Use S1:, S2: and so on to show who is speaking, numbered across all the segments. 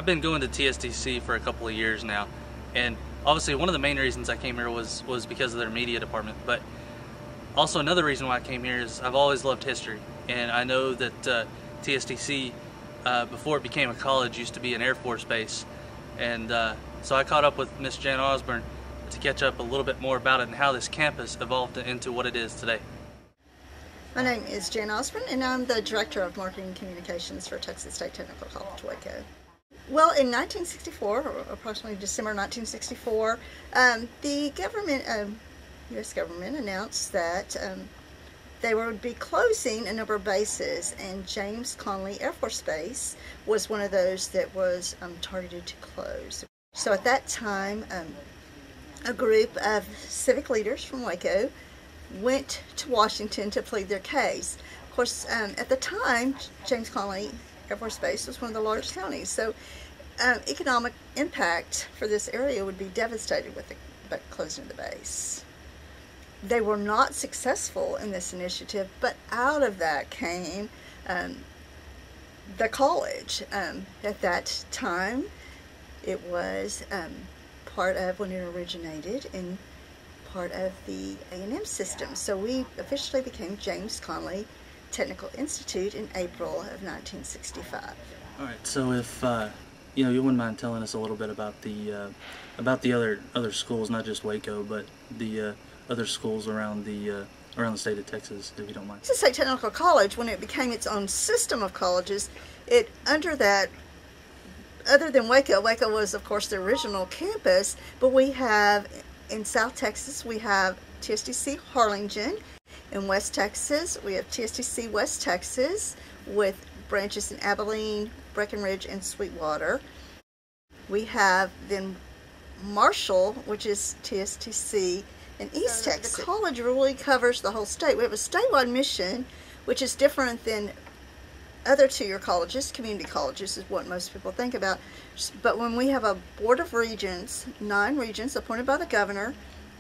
S1: I've been going to TSTC for a couple of years now, and obviously one of the main reasons I came here was because of their media department, but also another reason why I came here is I've always loved history, and I know that TSTC, before it became a college, used to be an Air Force base, and so I caught up with Miss Jan Osborne to catch up a little bit more about it and how this campus evolved into what it is today.
S2: My name is Jan Osborne, and I'm the Director of Marketing and Communications for Texas State Technical College, Waco. Well, in 1964, or approximately December 1964, the government, U.S. government announced that they would be closing a number of bases, and James Conley Air Force Base was one of those that was targeted to close. So at that time, a group of civic leaders from Waco went to Washington to plead their case. Of course, at the time, James Conley Air Force Base was one of the largest counties, so economic impact for this area would be devastated with the closing of the base. They were not successful in this initiative, but out of that came the college. At that time, it was part of, when it originated, in part of the A&M system. So we officially became James Conley Technical Institute in April of 1965.
S1: All right. So if you wouldn't mind telling us a little bit about the other schools, not just Waco, but the other schools around the state of Texas, if you don't mind.
S2: Texas State Technical College, when it became its own system of colleges, under that, other than Waco was of course the original campus, but we have in South Texas, we have TSTC Harlingen. In West Texas, we have TSTC West Texas with branches in Abilene, Breckenridge, and Sweetwater. We have then Marshall, which is TSTC in East Texas. The college really covers the whole state. We have a statewide mission, which is different than other two-year colleges. Community colleges is what most people think about. But when we have a board of regents, 9 regents appointed by the governor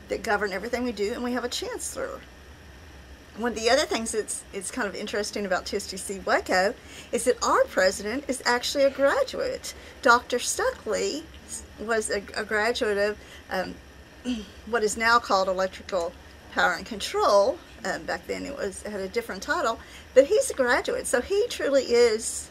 S2: that govern everything we do, and we have a chancellor. One of the other things that's kind of interesting about TSTC Waco is that our president is actually a graduate. Dr. Stuckley was a graduate of what is now called Electrical Power and Control. Back then it had a different title, but he's a graduate, so he truly is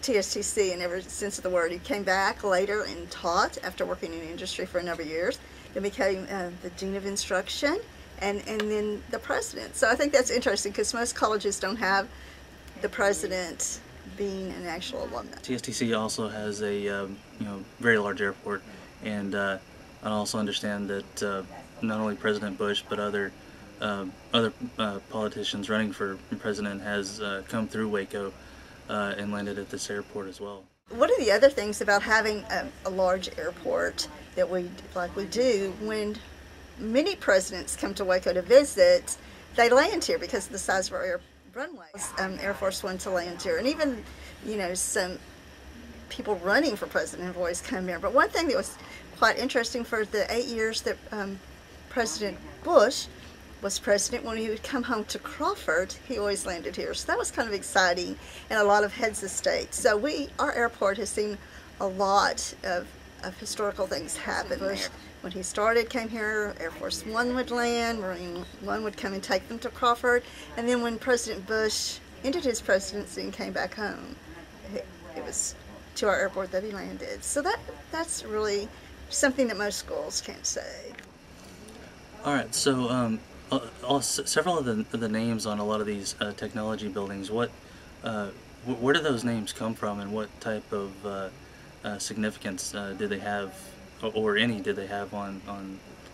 S2: TSTC in every sense of the word. He came back later and taught after working in industry for a number of years, then became the Dean of Instruction, and then the president. So I think that's interesting because most colleges don't have the president being an actual alumni.
S1: TSTC also has a very large airport, and I also understand that not only President Bush but other politicians running for president has come through Waco and landed at this airport as well.
S2: One of the other things about having a large airport that we do, when many presidents come to Waco to visit, they land here because of the size of our runways. Air Force One to land here, and even some people running for president have always come here. But one thing that was quite interesting, for the 8 years that President Bush was president, when he would come home to Crawford, he always landed here. So that was kind of exciting, and a lot of heads of state. So our airport has seen a lot of historical things happen. When he started, came here, Air Force One would land, Marine One would come and take them to Crawford, and then when President Bush ended his presidency and came back home, it was to our airport that he landed. So that's really something that most schools can't say.
S1: All right, so several of the names on a lot of these technology buildings, where do those names come from, and what type of significance did they have, or any did they have on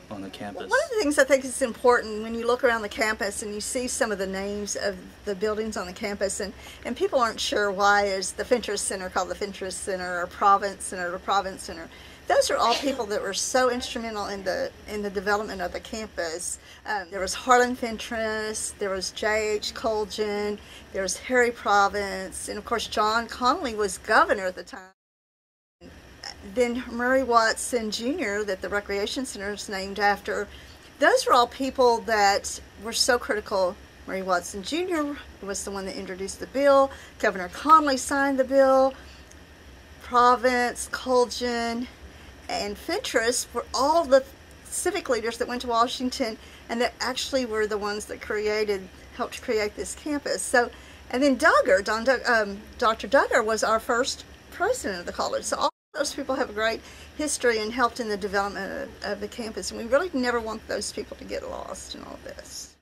S1: the campus?
S2: Well, one of the things I think is important when you look around the campus and you see some of the names of the buildings on the campus, and people aren't sure why is the Fentress Center called the Fentress Center, or Province Center, or Province Center. Those are all people that were so instrumental in the development of the campus. There was Harlan Fentress, there was J.H. Colgan, there was Harry Province, and of course John Connally was governor at the time. Then Murray Watson Jr., that the Recreation Center is named after. Those were all people that were so critical. Murray Watson Jr. was the one that introduced the bill. Governor Connally signed the bill. Province, Colgan, and Fentress were all the civic leaders that went to Washington and that actually were the ones that helped create this campus. So, and then Duggar, Dr. Duggar was our first president of the college. So all those people have a great history and helped in the development of the campus. And we really never want those people to get lost in all this.